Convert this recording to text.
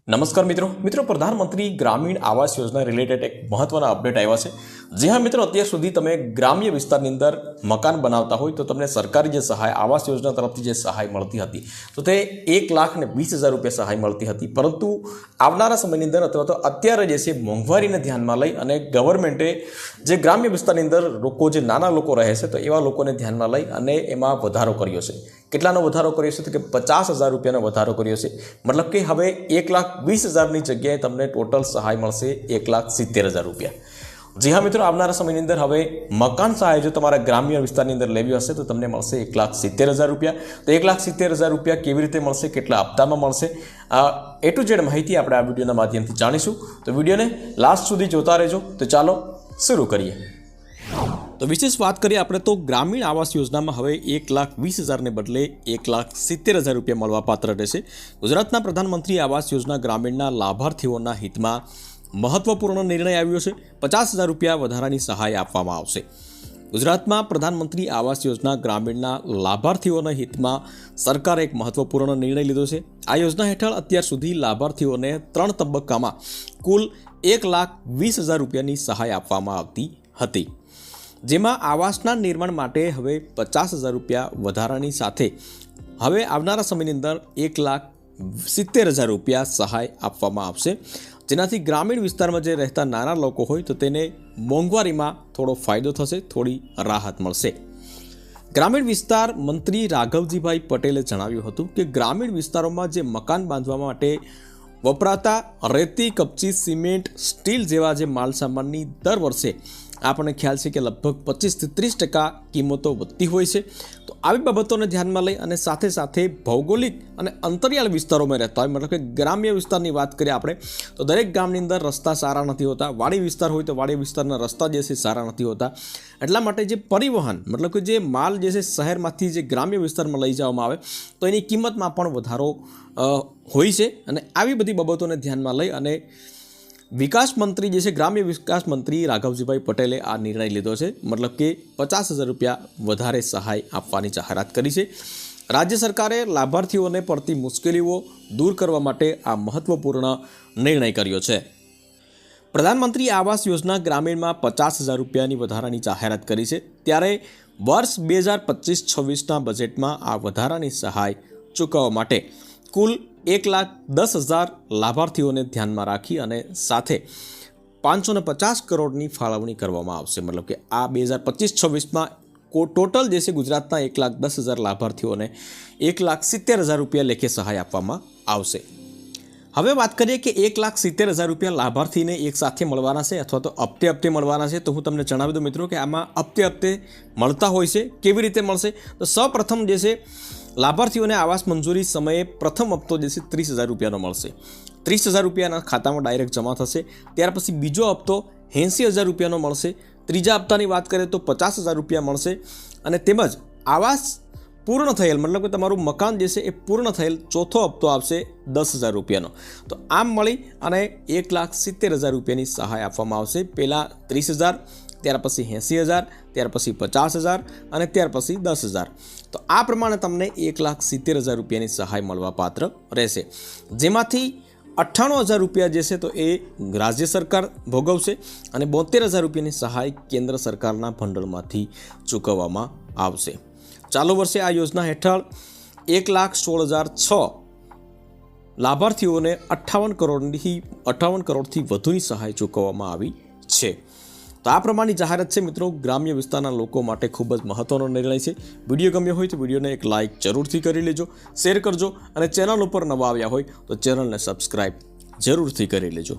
નમસ્કાર મિત્રો પ્રધાનમંત્રી ગ્રામીણ આવાસ યોજના રિલેટેડ એક મહત્વના અપડેટ આવ્યા છે। જે હા મિત્રો, અત્યાર સુધી તમે ગ્રામ્ય વિસ્તારની અંદર મકાન બનાવતા હોય તો તમને સરકારી જે સહાય આવાસ યોજના તરફથી જે સહાય મળતી હતી તો તે 1,20,000 રૂપિયા સહાય મળતી હતી। પરંતુ આવનારા સમયની અંદર અથવા તો અત્યારે જે છે મોંઘવારીને ધ્યાનમાં લઈ અને ગવર્મેન્ટે જે ગ્રામ્ય વિસ્તારની અંદર લોકો જે નાના લોકો રહે છે તો એવા લોકોને ધ્યાનમાં લઈ અને એમાં વધારો કર્યો છે। કેટલાનો વધારો કર્યો છે તો કે 50,000 રૂપિયાનો વધારો કર્યો છે। મતલબ કે હવે 1,20,000ની જગ્યાએ તમને ટોટલ સહાય મળશે 1,70,000 રૂપિયા। જી હા મિત્રો, આવનારા સમયની અંદર હવે મકાન સહાય જો તમારા ગ્રામ્ય વિસ્તારની અંદર લેવી હશે તો તમને મળશે 1,70,000 રૂપિયા। તો 1,70,000 રૂપિયા કેવી રીતે મળશે, કેટલા હપ્તામાં મળશે, એ ટુ ઝેડ માહિતી આપણે આ વિડીયોના માધ્યમથી જાણીશું। તો વિડીયોને લાસ્ટ સુધી જોતા રહેજો। તો ચાલો શરૂ કરીએ। તો વિશેષ વાત કરીએ આપણે તો ગ્રામીણ આવાસ યોજનામાં હવે 1,20,000ને બદલે 1,70,000 રૂપિયા મળવા પાત્ર રહેશે। ગુજરાતના પ્રધાનમંત્રી આવાસ યોજના ગ્રામીણના લાભાર્થીઓના હિતમાં મહત્વપૂર્ણ નિર્ણય આવ્યો છે। 50,000 રૂપિયા વધારાની સહાય આપવામાં આવશે। ગુજરાતમાં પ્રધાનમંત્રી આવાસ યોજના ગ્રામીણના લાભાર્થીઓના હિતમાં સરકારે એક મહત્વપૂર્ણ નિર્ણય લીધો છે। આ યોજના હેઠળ અત્યાર સુધી લાભાર્થીઓને 3 તબક્કામાં કુલ 1,20,000 રૂપિયાની સહાય આપવામાં આવતી હતી, જેમાં આવાસના નિર્માણ માટે હવે 50,000 રૂપિયા વધારાની સાથે હવે આવનારા સમયની અંદર 1,70,000 રૂપિયા સહાય આપવામાં આવશે, જેનાથી ગ્રામીણ વિસ્તારમાં જે રહેતા નાના લોકો હોય તો તેને મોંઘવારીમાં થોડો ફાયદો થશે, થોડી રાહત મળશે। ગ્રામીણ વિસ્તાર મંત્રી રાઘવજીભાઈ પટેલે જણાવ્યું હતું કે ગ્રામીણ વિસ્તારોમાં જે મકાન બાંધવા માટે વપરાતા રેતી, કપચી, સિમેન્ટ, સ્ટીલ જેવા જે માલસામાનની દર વર્ષે આપણને ખ્યાલ છે કે લગભગ 25 થી 30% કિંમતો વધતી હોય છે। તો આવી બાબતોને ધ્યાનમાં લઈ અને સાથે સાથે ભૌગોલિક અને અંતરિયાળ વિસ્તારોમાં રહેતા હોય, મતલબ કે ગ્રામ્ય વિસ્તારની વાત કરીએ આપણે તો દરેક ગામની અંદર રસ્તા સારા નથી હોતા, વાડી વિસ્તાર હોય તો વાડી વિસ્તારના રસ્તા જે છે સારા નથી હોતા। એટલા માટે જે પરિવહન મતલબ કે જે માલ જે છે શહેરમાંથી જે ગ્રામ્ય વિસ્તારમાં લઈ જવામાં આવે તો એની કિંમતમાં પણ વધારો હોય છે। અને આવી બધી બાબતોને ધ્યાનમાં લઈ અને વિકાસ મંત્રી જે છે ગ્રામ્ય વિકાસ મંત્રી રાઘવજીભાઈ પટેલે આ નિર્ણય લીધો છે। મતલબ કે 50,000 રૂપિયા વધારે સહાય આપવાની જાહેરાત કરી છે। રાજ્ય સરકારે લાભાર્થીઓને પડતી મુશ્કેલીઓ દૂર કરવા માટે આ મહત્વપૂર્ણ નિર્ણય કર્યો છે। પ્રધાનમંત્રી આવાસ યોજના ગ્રામીણમાં 50,000 રૂપિયાની વધારાની જાહેરાત કરી છે, ત્યારે વર્ષ 2025-26ના બજેટમાં આ વધારાની સહાય ચૂકવવા માટે કુલ 1,10,000 લાભાર્થીઓને ધ્યાનમાં રાખી અને સાથે 550 કરોડની ફાળવણી કરવામાં આવશે। મતલબ કે આ 2025-26માં ટોટલ જે છે ગુજરાતના 1,10,000 લાભાર્થીઓને 1,70,000 રૂપિયા લેખે સહાય આપવામાં આવશે। હવે વાત કરીએ કે 1,70,000 રૂપિયા લાભાર્થીને એક સાથે મળવાના છે અથવા તો હપ્તે મળવાના છે, તો હું તમને જણાવી દઉં મિત્રો કે આમાં હપ્તે મળતા હોય છે। કેવી રીતે મળશે તો સૌપ્રથમ જે છે લાભાર્થીઓને આવાસ મંજૂરી સમયે પ્રથમ હપ્તો જે છે 30,000 રૂપિયાનો મળશે। 30,000 રૂપિયાના ખાતામાં ડાયરેક્ટ જમા થશે। ત્યાર પછી બીજો હપ્તો 80,000 રૂપિયાનો મળશે। ત્રીજા હપ્તાની વાત કરીએ તો 50,000 રૂપિયા મળશે। અને તેમજ આવાસ પૂર્ણ થયેલ મતલબ કે તમારું મકાન જે છે એ પૂર્ણ થયેલ ચોથો હપ્તો આવશે 10,000 રૂપિયાનો। તો આમ મળી અને 1,70,000 રૂપિયાની સહાય આપવામાં આવશે। પહેલાં 30,000, ત્યાર પછી 80,000, ત્યાર પછી 50,000 અને ત્યાર પછી 10,000। તો આ પ્રમાણે તમને 1,70,000 રૂપિયાની સહાય મળવા પાત્ર રહેશે, જેમાંથી 98,000 રૂપિયા જે છે તો એ રાજ્ય સરકાર ભોગવશે અને 72,000 રૂપિયાની સહાય કેન્દ્ર સરકારના ભંડોળમાંથી ચૂકવવામાં આવશે। ચાલુ વર્ષે આ યોજના હેઠળ 1,16,006 લાભાર્થીઓને 58 કરોડથી વધુની સહાય ચૂકવવામાં આવી છે। તો આ પ્રમાણની જાહેરાત છે મિત્રો, ગ્રામ્ય વિસ્તારના લોકો માટે ખૂબ જ મહત્વનો નિર્ણય છે। વિડીયો ગમ્યો હોય તો વિડીયોને એક લાઇક જરૂરથી કરી લેજો, શેર કરજો અને ચેનલ ઉપર નવા આવ્યા હોય તો ચેનલને સબસ્ક્રાઈબ જરૂરથી કરી લેજો।